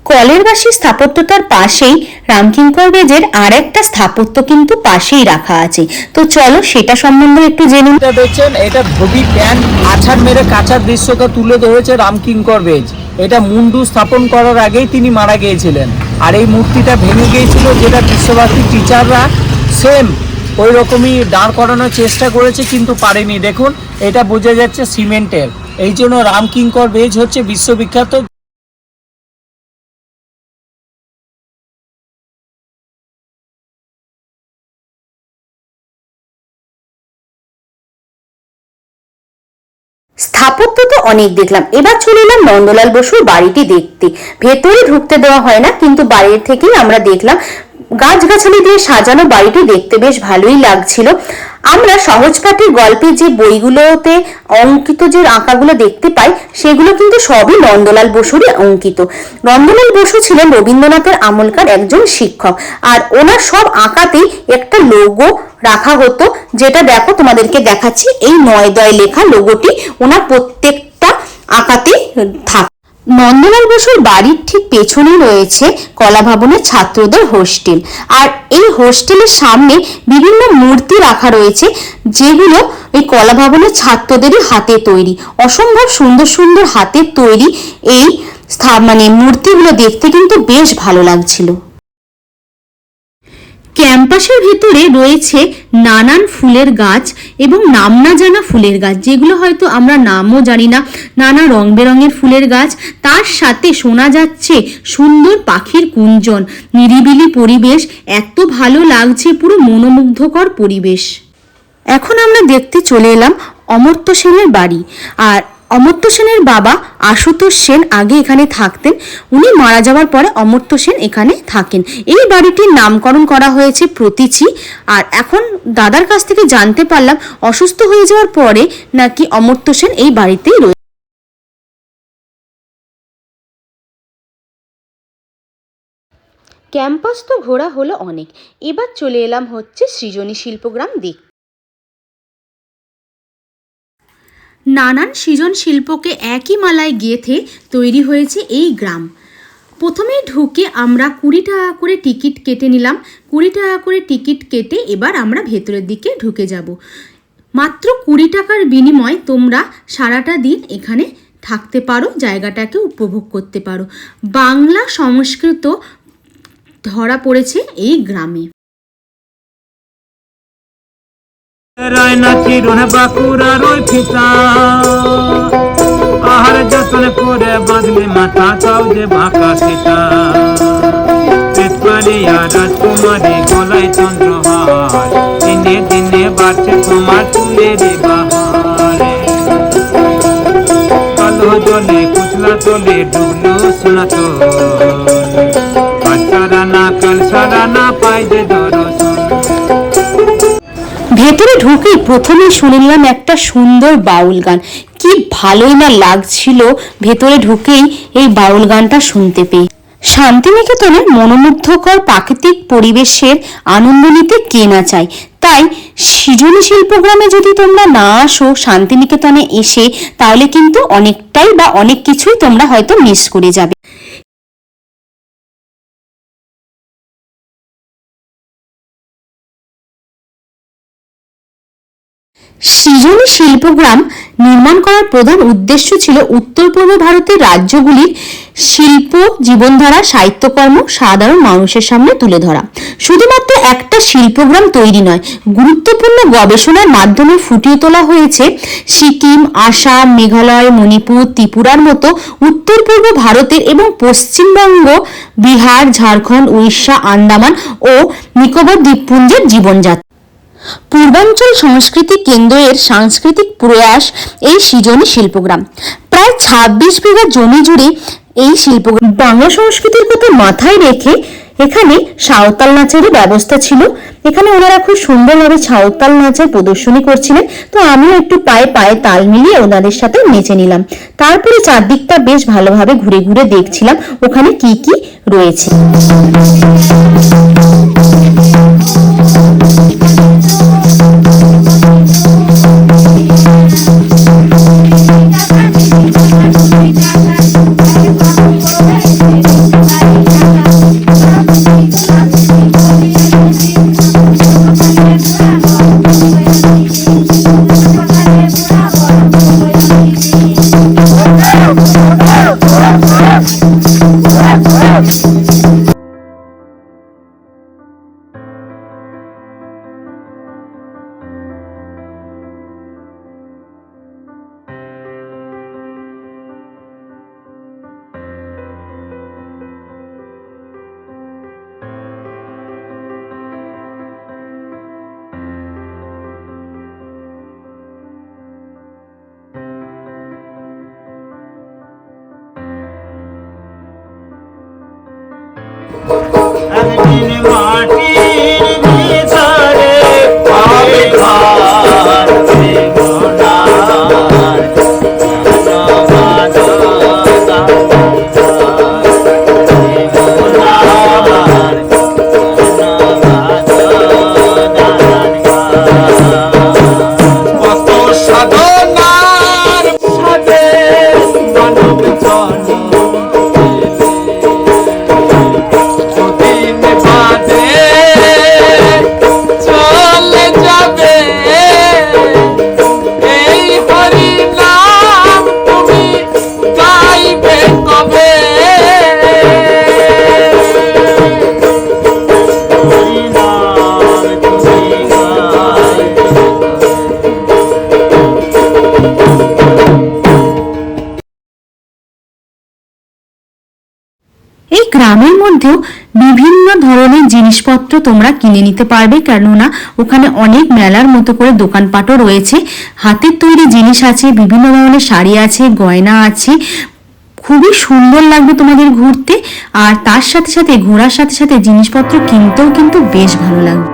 কলের বাসি স্থাপত্যটার পাশেই রামকিঙ্কর বেজের আর একটা স্থাপত্য কিন্তু পাশেই রাখা আছে। তো চলো সেটা সম্বন্ধে একটু জেনে নিই। এটা দেখছেন, এটা ধোবি প্যান্ট আছাড় মেরে কাঁচার দৃশ্যকে তুলে ধরেছে রামকিঙ্কর বেজ। এটা মুন্ডু স্থাপন করার আগেই তিনি মারা গিয়েছিলেন। আর এই মূর্তিটা ভেঙে গিয়েছিল, যেটা বিশ্বভারতী টিচাররা সেম ওই রকমই দাঁড় করানোর চেষ্টা করেছে কিন্তু পারেনি। দেখুন, এটা বোঝা যাচ্ছে সিমেন্টের। এই জন্য রামকিঙ্কর বেজ হচ্ছে বিশ্ববিখ্যাত। স্থাপত্য তো অনেক দেখলাম, এবার চলে এলাম নন্দলাল বসুর বাড়িটি দেখতে। ভেতরে ঢুকতে দেওয়া হয় না, কিন্তু বাইরের থেকেই আমরা দেখলাম। গাছগাছালি দিয়ে সাজানো বাড়িটি দেখতে বেশ ভালোই লাগছিল। আমরা সহজপাঠের গল্পে যে বইগুলোতে অঙ্কিত যে আঁকাগুলো দেখতে পাই, সেগুলো কিন্তু সবই নন্দলাল বসুরই অঙ্কিত। নন্দলাল বসু ছিলেন রবীন্দ্রনাথের আমলকার একজন শিক্ষক, আর ওনার সব আঁকাতেই একটা লোগো রাখা হতো, যেটা দেখো তোমাদেরকে দেখাচ্ছি। এই 9 লেখা লোগোটি ওনার প্রত্যেকটা আঁকাতে থাকে। নন্দলাল বসুর বাড়ির ঠিক পেছনে রয়েছে কলা ভবনের ছাত্রদের হোস্টেল, আর এই হোস্টেলের সামনে বিভিন্ন মূর্তি রাখা রয়েছে, যেগুলো এই কলা ভবনের ছাত্রদেরই হাতে তৈরি। অসম্ভব সুন্দর সুন্দর হাতের তৈরি এই মানে মূর্তিগুলো দেখতে কিন্তু বেশ ভালো লাগছিল। ক্যাম্পাসের ভেতরে রয়েছে নানান ফুলের গাছ এবং নাম না জানা ফুলের গাছ, যেগুলো হয়তো আমরা নামও জানি না। নানা রং বেরঙের ফুলের গাছ, তার সাথে শোনা যাচ্ছে সুন্দর পাখির কুঞ্জন। নিরিবিলি পরিবেশ, এত ভালো লাগছে, পুরো মনোমুগ্ধকর পরিবেশ। এখন আমরা দেখতে চলে এলাম অমর্ত্য সেনের বাড়ি। আর অমর্ত্য সেনের বাবা আশুতোষ সেন আগে এখানে থাকতেন। উনি মারা যাওয়ার পরে অমর্ত্য সেন এখানে থাকেন। এই বাড়িটির নামকরণ করা হয়েছে প্রতীচি। আর এখন দাদার কাছ থেকে জানতে পারলাম অসুস্থ হয়ে যাওয়ার পরে নাকি অমর্ত্য সেন এই বাড়িতেই রয়েছে। ক্যাম্পাস তো ঘোরা হলো অনেক, এবার চলে এলাম হচ্ছে সৃজনী শিল্পগ্রাম দেখতে। নানান সৃজন শিল্পকে একই মালায় গেঁথে তৈরি হয়েছে এই গ্রাম। প্রথমে ঢুকে আমরা 20 টাকা করে টিকিট কেটে নিলাম। 20 টাকা করে টিকিট কেটে এবার আমরা ভেতরের দিকে ঢুকে যাব। মাত্র 20 টাকার বিনিময়ে তোমরা সারাটা দিন এখানে থাকতে পারো, জায়গাটাকে উপভোগ করতে পারো। বাংলা সংস্কৃত ধরা পড়েছে এই গ্রামে। রায়না চিরুন বাঁকুড়ার ওই ফিতা আহার যতন করে বাঁধলে মাথা তাও যে বাঁকা সেটা পেটপালিয়া রাজকুমারী গলায় চন্দ্রহার দিনে দিনে বাড়ছে তোমার চুলের বাহারে কালো জলে কুচলা তলে ডুবলো শোনাতো কাল সারানা পাই যে দর্শন। ভেতরে ঢুকেই প্রথমেই শুনে নিলাম একটা সুন্দর বাউল গান। কি ভালোই না লাগছিল ভেতরে ঢুকেই এই বাউল গানটা শুনতে পেয়ে। শান্তিনিকেতনের মনোমুগ্ধকর প্রাকৃতিক পরিবেশের আনন্দ নিতে কে না চায়। তাই সৃজনী শিল্পগ্রামে যদি তোমরা না আসো শান্তিনিকেতনে এসে, তাহলে কিন্তু অনেকটাই বা অনেক কিছুই তোমরা হয়তো মিস করে যাবে। সৃজনী শিল্পগ্রাম নির্মাণ করার প্রধান উদ্দেশ্য ছিল উত্তর পূর্ব ভারতের রাজ্যগুলির শিল্প জীবনধারা, সাহিত্যকর্ম সাধারণ মানুষের সামনে তুলে ধরা। শুধুমাত্র একটা শিল্পগ্রাম তৈরি নয়, গুরুত্বপূর্ণ গবেষণার মাধ্যমে ফুটিয়ে তোলা হয়েছে সিকিম, আসাম, মেঘালয়, মণিপুর, ত্রিপুরার মতো উত্তর পূর্ব ভারতের এবং পশ্চিমবঙ্গ, বিহার, ঝাড়খণ্ড, উড়িষ্যা, আন্দামান ও নিকোবর দ্বীপপুঞ্জের জীবনযাত্রা। পূর্বাঞ্চল সংস্কৃতি কেন্দ্রের সাংস্কৃতিক প্রয়াস এই সৃজনী শিল্পগ্রাম। প্রায় 26 বিঘা জমি জুড়ে এই শিল্পগ্রাম। বাংলা সংস্কৃতির কথা মাথায় রেখে এখানে সাঁওতাল নাচেরও ব্যবস্থা ছিল। এখানে ওনারা খুব সুন্দরভাবে সাঁওতাল নাচের প্রদর্শনী করছিলেন। তো আমিও একটু পায়ে পায়ে তাল মিলিয়ে ওনাদের সাথে নেচে নিলাম। তারপরে চারদিকটা বেশ ভালোভাবে ঘুরে ঘুরে দেখছিলাম ওখানে কি কি রয়েছে। এই গ্রামের মধ্যেও বিভিন্ন ধরনের জিনিসপত্র তোমরা কিনে নিতে পারবে, কেননা ওখানে অনেক মেলার মতো করে দোকানপাটও রয়েছে। হাতের তৈরি জিনিস আছে, বিভিন্ন ধরনের শাড়ি আছে, গয়না আছে। খুবই সুন্দর লাগবে তোমাদের ঘুরতে, আর তার সাথে সাথে ঘোরার সাথে সাথে জিনিসপত্র কিনতেও কিন্তু বেশ ভালো লাগবে।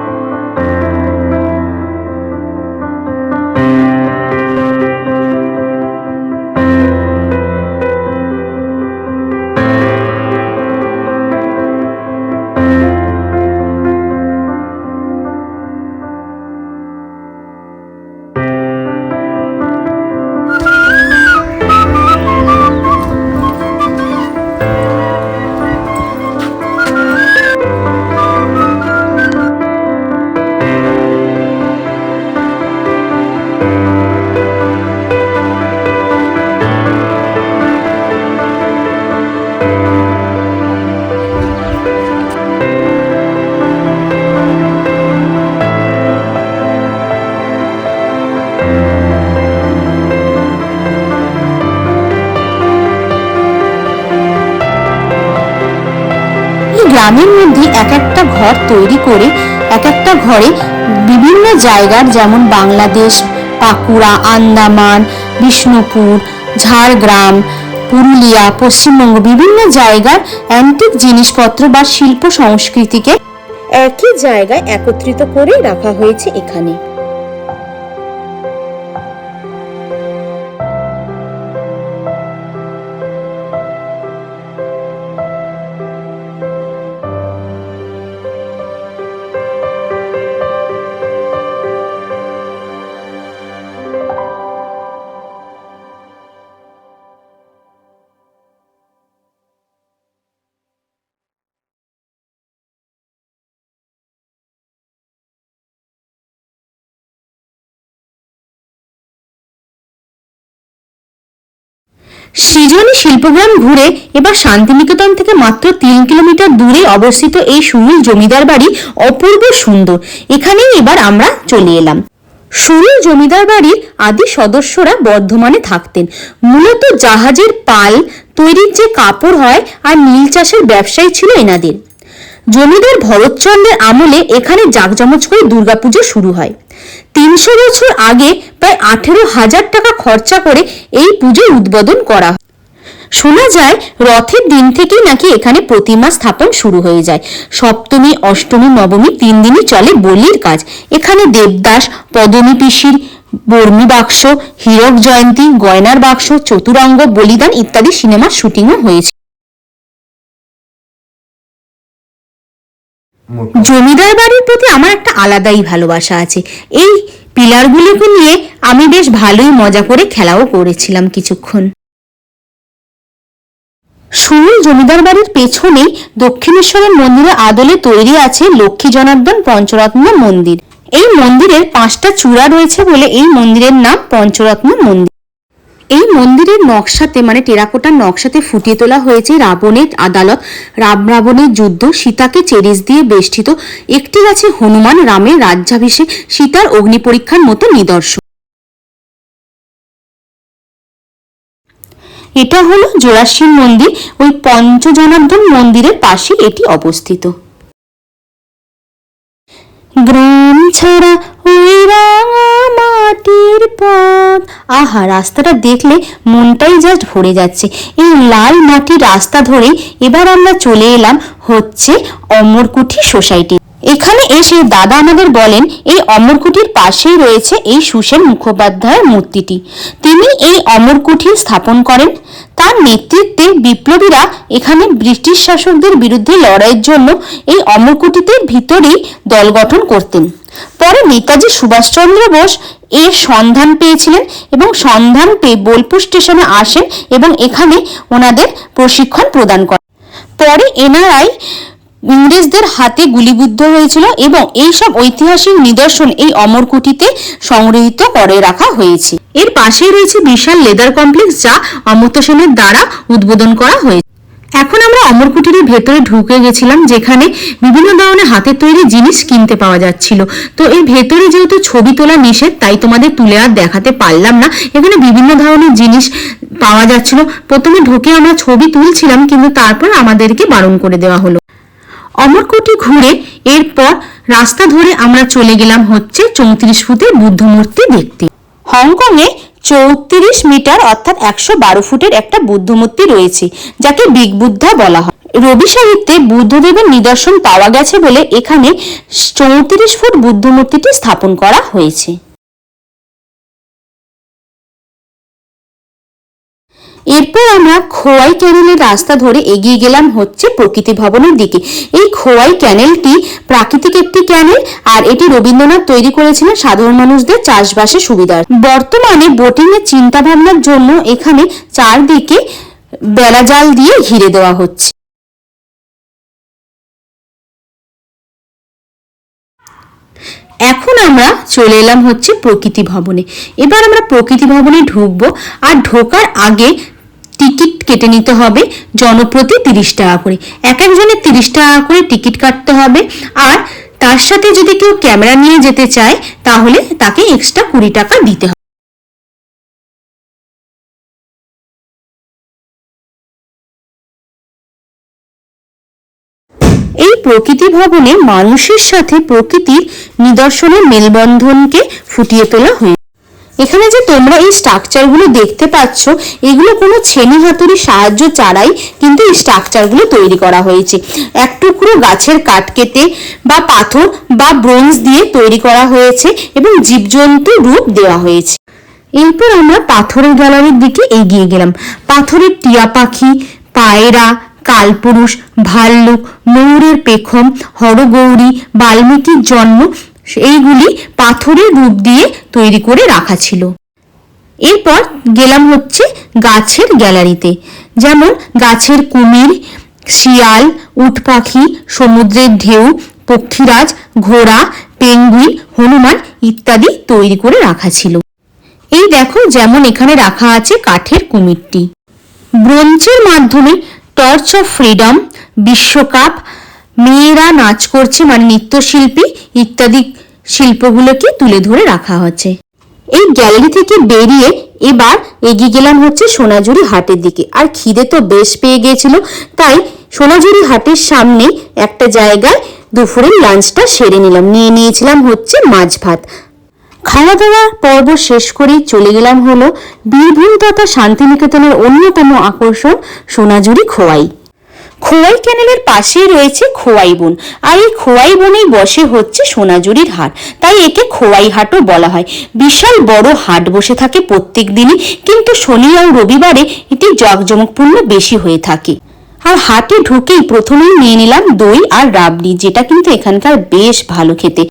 গ্রামের মধ্যে এক একটা ঘর তৈরি করে এক একটা ঘরে বিভিন্ন জায়গার, যেমন বাংলাদেশ, বাঁকুড়া, আন্দামান, বিষ্ণুপুর, ঝাড়গ্রাম, পুরুলিয়া, পশ্চিমবঙ্গ, বিভিন্ন জায়গার অ্যান্টিক জিনিসপত্র বা শিল্প সংস্কৃতিকে একই জায়গায় একত্রিত করে রাখা হয়েছে এখানে। সৃজনী শিল্পগ্রাম ঘুরে এবার শান্তিনিকেতন থেকে মাত্র 3 কিলোমিটার দূরে অবস্থিত এই সুনীল জমিদার বাড়ি অপূর্ব সুন্দর। এখানেই এবার আমরা চলে এলাম। সুনীল জমিদার বাড়ির আদি সদস্যরা বর্ধমানে থাকতেন। মূলত জাহাজের পাল তৈরির যে কাপড় হয় আর নীল চাষের ব্যবসায়ী ছিল এনাদের। জমিদার ভরতচন্দ্রের আমলে এখানে জাঁকজমক করে দুর্গাপুজো শুরু হয়। 300 বছর আগে প্রায় 18,000 টাকা খরচা করে এই পুজো উদ্বোধন করা হয়। শোনা যায় রথের দিন থেকেই নাকি এখানে প্রতিমা স্থাপন শুরু হয়ে যায়। সপ্তমী, অষ্টমী, নবমী 3 দিনই চলে বলির কাজ। এখানে দেবদাস, পদমী পিসির বর্মী বাক্স, হীরক জয়ন্তী, গয়নার বাক্স, চতুরঙ্গ, বলিদান ইত্যাদি সিনেমার শুটিংও হয়েছে। জমিদার বাড়ির প্রতি আমার একটা আলাদাই ভালোবাসা আছে। এই পিলারগুলোকে নিয়ে আমি বেশ ভালোই মজা করে খেলাও করেছিলাম কিছুক্ষণ। সুনীল জমিদার বাড়ির পেছনেই দক্ষিণেশ্বরের মন্দিরের আদলে তৈরি আছে লক্ষ্মী জনার্দন পঞ্চরত্ন মন্দির। এই মন্দিরের 5টা চূড়া রয়েছে বলে এই মন্দিরের নাম পঞ্চরত্ন মন্দির। এই মন্দিরের নকশাতে মানে টেরাকোটার নকশাতে ফুটিয়ে তোলা হয়েছে রাবণের আদালত, রাম রাবণের যুদ্ধ, সীতাকে চেরিস দিয়ে বেষ্টিত একটি গাছে হনুমান, রামের রাজ্যাভিষেক, সীতার অগ্নি পরীক্ষার মতো নিদর্শন। এটা হলো জোড়াসীন মন্দির। ওই পঞ্চজনার্দন মন্দিরের পাশে এটি অবস্থিত। গ্রাম ছাড়া ওই রাঙা মাটির পথ, আহা, রাস্তাটা দেখলে মনটাই জাস্ট ভরে যাচ্ছে। এই লাল মাটির রাস্তা ধরে এবার আমরা চলে এলাম হচ্ছে অমরকুঠি সোসাইটি। এখানে এসে দাদা আমাদের বলেন এই অমরকুঠির পাশেই রয়েছে এই সুসেন মুখোপাধ্যায়ের মূর্তিটি। তিনি এই অমরকুঠি স্থাপন করেন। তার নেতৃত্বে বিপ্লবীরা এখানে ব্রিটিশ শাসকদের বিরুদ্ধে লড়াইয়ের জন্য এই অমরকুঠিতে ভিতরেই দল গঠন করতেন। পরে নেতাজি সুভাষচন্দ্র বোস এর সন্ধান পেয়েছিলেন এবং সন্ধান পেয়ে বোলপুর স্টেশনে আসেন এবং এখানে ওনাদের প্রশিক্ষণ প্রদান করেন। পরে এনারাই ইংরেজদের হাতে গুলিবিদ্ধ হয়েছিল এবং এই সব ঐতিহাসিক নিদর্শন এই অমরকুঠিতে সংগৃহীত করে রাখা হয়েছে। এর পাশেই রয়েছে বিশাল লেদার কমপ্লেক্স, যা অমর্ত্য সেনের দ্বারা উদ্বোধন করা হয়েছে। এখন আমরা অমরকুঠির ভেতরে ঢুকে গেছিলাম, যেখানে বিভিন্ন ধরনের হাতের তৈরি জিনিস কিনতে পাওয়া যাচ্ছিল। তো এই ভেতরে যেহেতু ছবি তোলা নিষেধ, তাই তোমাদের তুলে আর দেখাতে পারলাম না। এখানে বিভিন্ন ধরনের জিনিস পাওয়া যাচ্ছিল। প্রথমে ঢুকে আমরা ছবি তুলছিলাম, কিন্তু তারপর আমাদেরকে বারণ করে দেওয়া হলো। অমরকোটি ঘুরে এরপর রাস্তা ধরে আমরা চলে গেলাম হচ্ছে 34 ফুটের বুদ্ধ মূর্তি দেখতে। হংকংয়ে 34 মিটার অর্থাৎ 112 ফুটের একটা বুদ্ধ মূর্তি রয়েছে, যাকে বিগ বুদ্ধা বলা হয়। রবি সাহিত্যে বুদ্ধদেবের নিদর্শন পাওয়া গেছে বলে এখানে 34 ফুট বুদ্ধ মূর্তিটি স্থাপন করা হয়েছে। এরপর আমরা খোয়াই ক্যানেলের রাস্তা ধরে এগিয়ে গেলাম হচ্ছে প্রকৃতি ভবনের দিকে। এই খোয়াই ক্যানেলটি প্রাকৃতিক একটি ক্যানেল, আর এটি রবীন্দ্রনাথ তৈরি করেছিলেন সাধারণ মানুষদের চাষবাসের সুবিধার। বর্তমানে বোটিং এর চিন্তা ভাবনার জন্য এখানে চারদিকে বেড়াজাল দিয়ে ঘিরে দেওয়া হচ্ছে। এখন আমরা চলে এলাম হচ্ছে প্রকৃতি ভবনে। এবার আমরা প্রকৃতি ভবনে ঢুকবো, আর ঢোকার আগে টিকিট কেটে নিতে হবে জনপ্রতি 30 টাকা করে। এক একজনের 30 টাকা করে টিকিট কাটতে হবে, আর তার সাথে যদি কেউ ক্যামেরা নিয়ে যেতে চায় তাহলে তাকে এক্সট্রা 20 টাকা দিতে হবে। এই প্রকৃতি ভবনে মানুষের সাথে প্রকৃতির নিদর্শনের মেলবন্ধনকে ফুটিয়ে তোলা হয়েছে। এখানে যে তোমরা এই স্ট্রাকচারগুলো দেখতে পাচ্ছ, এগুলো কোনো ছেনি হাতুড়ির সাহায্য ছাড়াই কিন্তু এই স্ট্রাকচারগুলো তৈরি করা হয়েছে। এক টুকরো গাছের কাঠ কেটে বা পাথর বা ব্রোঞ্জ দিয়ে তৈরি করা হয়েছে এবং জীবজন্তু রূপ দেওয়া হয়েছে। এরপর আমরা পাথরের গ্যালারির দিকে এগিয়ে গেলাম। পাথরের টিয়া পাখি, পায়রা, কালপুরুষ, ভাল্লুক, ময়ূরের পেখম, হরগৌরী, বাল্মীকির জন্ম, এইগুলি পাথরের রূপ দিয়ে তৈরি করে রাখা ছিল। এরপর গেলাম হচ্ছে গাছের গ্যালারিতে, যেমন গাছের কুমির, শিয়াল, উট পাখি, সমুদ্রের ঢেউ, পক্ষীরাজ, ঘোড়া, পেঙ্গুইন, হনুমান ইত্যাদি তৈরি করে রাখা ছিল। এই দেখো, যেমন এখানে রাখা আছে কাঠের কুমিরটি। ব্রোঞ্জের মাধ্যমে টর্চ অফ ফ্রিডম, বিশ্বকাপ, মেয়েরা নাচ করছে মানে নৃত্যশিল্পী ইত্যাদি শিল্পগুলোকে তুলে ধরে রাখা হচ্ছে। এই গ্যালারি থেকে বেরিয়ে এবার এগিয়ে গেলাম হচ্ছে সোনাঝুরি হাটের দিকে। আর খিদে তো বেশ পেয়ে গিয়েছিল, তাই সোনাঝুরি হাটের সামনে একটা জায়গায় দুপুরের লাঞ্চটা সেরে নিলাম। নিয়েছিলাম হচ্ছে মাছ ভাত। খাওয়া দাওয়া পর্ব শেষ করেই চলে গেলাম হলো বীরভূম তথা শান্তিনিকেতনের অন্যতম আকর্ষণ সোনাঝুরি খোয়াই। খোয়াই ক্যানেলের পাশেই রয়েছে খোয়াই বন, আর এই খোয়াই বনেই বসে হচ্ছে সোনাঝুরির হাট, তাই একে খোয়াই হাটও বলা হয়। বিশাল বড় হাট বসে থাকে প্রত্যেক দিনই, কিন্তু শনি আর রবিবারে এটি জাঁকজমকপূর্ণ বেশি হয়ে থাকে। আর হাটে ঢুকেই প্রথমেই নিয়ে নিলাম দই আর রাবড়ি, যেটা কিন্তু এখানকার বেশ ভালো খেতে।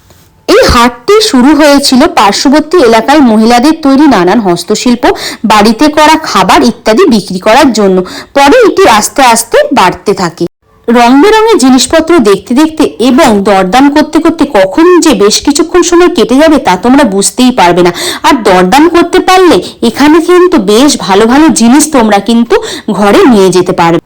এই হাটটি শুরু হয়েছিল পার্শ্ববর্তী এলাকায় মহিলাদের তৈরি নানান হস্তশিল্প, বাড়িতে করা খাবার ইত্যাদি বিক্রি করার জন্য। পরে এটি আস্তে আস্তে বাড়তে থাকে। রং বেরঙের জিনিসপত্র দেখতে দেখতে এবং দরদাম করতে করতে কখন যে বেশ কিছুক্ষণ সময় কেটে যাবে তা তোমরা বুঝতেই পারবে না। আর দরদাম করতে পারলে এখানে কিন্তু বেশ ভালো ভালো জিনিস তোমরা কিন্তু ঘরে নিয়ে যেতে পারবে।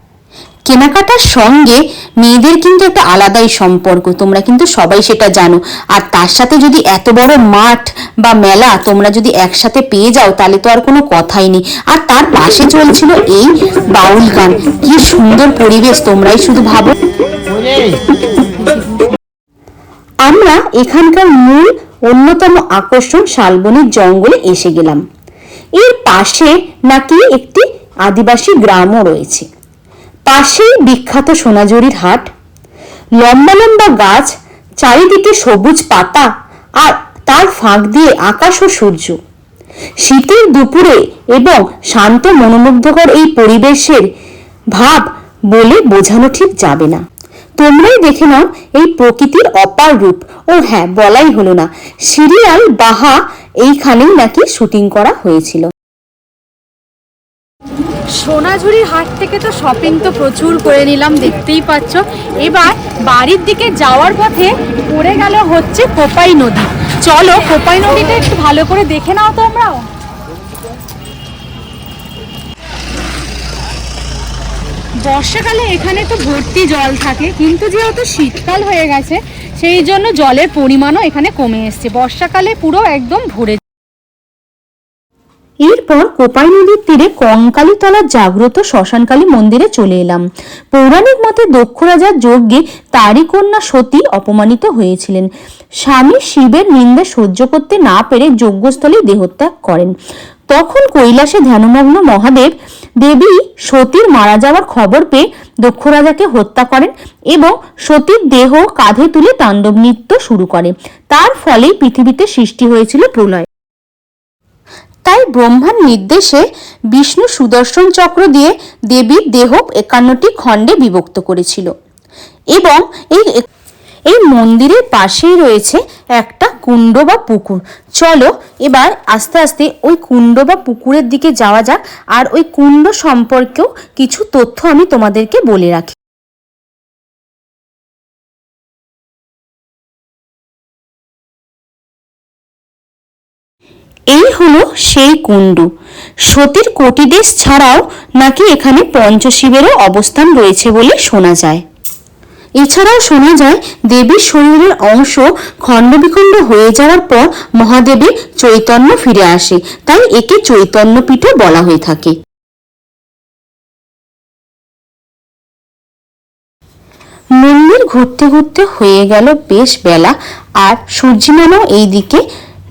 কেনাকাটার সঙ্গে মেয়েদের কিন্তু একটা আলাদাই সম্পর্ক, তোমরা কিন্তু সবাই সেটা জানো। আর তার সাথে যদি এত বড় মাঠ বা মেলা তোমরা যদি একসাথে পেয়ে যাও তাহলে তো আর কোনো কথাই নেই। আর তার পাশে চলছিল এই বাউল গান, কি সুন্দর পরিবেশ তোমরাই শুধু ভাবো। আমরা এখানকার মূল অন্যতম আকর্ষণ শালবনির জঙ্গলে এসে গেলাম। এর পাশে নাকি একটি আদিবাসী গ্রামও রয়েছে। পাশেই বিখ্যাত সোনাঝুরির হাট, লম্বা লম্বা গাছ, চারিদিকে সবুজ পাতা, আর তার ফাঁক দিয়ে আকাশ ও সূর্য। শীতের দুপুরে এবং শান্ত মনোমুগ্ধকর এই পরিবেশের ভাব বলে বোঝানো ঠিক যাবে না। তোমরাই দেখে নাও এই প্রকৃতির অপার রূপ। ও হ্যাঁ, বলাই হলো না, সিরিয়াল বাহা এইখানেই নাকি শুটিং করা হয়েছিল। সোনাঝুরির হাট থেকে তো শপিং তো প্রচুর করে নিলাম, দেখতেই পাচ্ছ। এবার বাড়ির দিকে যাওয়ার পথে পড়ে গেল হচ্ছে কোপাই নদী। চলো কোপাই নদীটা একটু ভালো করে দেখে নাও তোমরাও। বর্ষাকালে এখানে তো ভর্তি জল থাকে, কিন্তু যেহেতু শীতকাল হয়ে গেছে সেই জন্য জলের পরিমাণও এখানে কমে এসছে। বর্ষাকালে পুরো একদম ভরে। এরপর কোপাই নদীর তীরে কঙ্কালীতলার জাগ্রত শ্মশানকালী মন্দিরে চলে এলাম। পৌরাণিক মতে দক্ষ রাজার যজ্ঞে তারই কন্যা সতী অপমানিত হয়েছিলেন। স্বামী শিবের নিন্দা সহ্য করতে না পেরে যজ্ঞস্থলে দেহত্যাগ করেন। তখন কৈলাসে ধ্যানমগ্ন মহাদেব দেবী সতীর মারা যাওয়ার খবর পেয়ে দক্ষ রাজাকে হত্যা করেন এবং সতীর দেহ কাঁধে তুলে তাণ্ডব নৃত্য শুরু করে। তার ফলেই পৃথিবীতে সৃষ্টি হয়েছিল প্রলয়। তাই ব্রহ্মার নির্দেশে বিষ্ণু সুদর্শন চক্র দিয়ে দেবীর দেহ 51টি খণ্ডে বিভক্ত করেছিল এবং এই মন্দিরের পাশেই রয়েছে একটা কুণ্ড বা পুকুর। চলো এবার আস্তে আস্তে ওই কুণ্ড বা পুকুরের দিকে যাওয়া যাক, আর ওই কুণ্ড সম্পর্কেও কিছু তথ্য আমি তোমাদেরকে বলে রাখি। এই হলো সেই কুণ্ড। সতীর কোটিদেশ ছাড়াও নাকি এখানে পঞ্চশিবেরও অবস্থান রয়েছে বলে শোনা যায়। এছাড়াও শোনা যায় দেবীর শরীরের অংশ খণ্ডবিখণ্ড হয়ে যাওয়ার পর মহাদেবের চৈতন্য ফিরে আসে, তাই একে চৈতন্যপীঠও বলা হয়ে থাকে। মন্দির ঘুরতে ঘুরতে হয়ে গেল বেশ বেলা, আর সূর্যিমামাও এই দিকে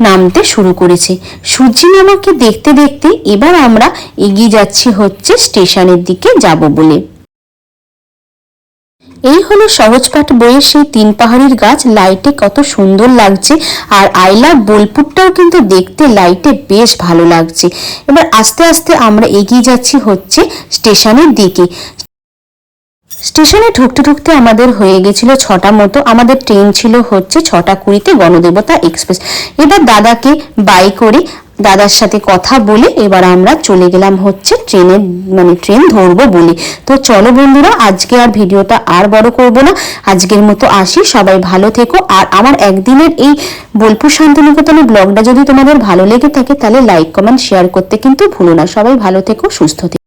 নামতে শুরু করেছে। সূর্যিমামাকে দেখতে দেখতে এবার আমরা এগিয়ে যাচ্ছি হচ্ছে স্টেশনের দিকে যাব বলে। এই হলো সহজপাঠ বইয়ের সেই 3 পাহাড়ির গাছ। লাইটে কত সুন্দর লাগছে, আর আই লাভ বোলপুরটাও কিন্তু দেখতে লাইটে বেশ ভালো লাগছে। এবার আস্তে আস্তে আমরা এগিয়ে যাচ্ছি হচ্ছে স্টেশনের দিকে। স্টেশনে ঢুকতে ঢুকতে আমাদের হয়ে গেছিল 6টা মতো। আমাদের ট্রেন ছিল হচ্ছে 6টা 20-তে গণদেবতা এক্সপ্রেস। এবার দাদাকে বাই করে দাদার সাথে কথা বলে এবার আমরা চলে গেলাম হচ্ছে ট্রেন ধরবো বলে। তো চলো বন্ধুরা, আজকে আর ভিডিওটা আর বড় করব না, আজকের মতো আসি। সবাই ভালো থেকো, আর আমার একদিনের এই বোলপুর শান্তিনিকেতনের ব্লগটা যদি তোমাদের ভালো লেগে থাকে তাহলে লাইক কমেন্ট শেয়ার করতে কিন্তু ভুলো না। সবাই ভালো থেকো, সুস্থ থেকো।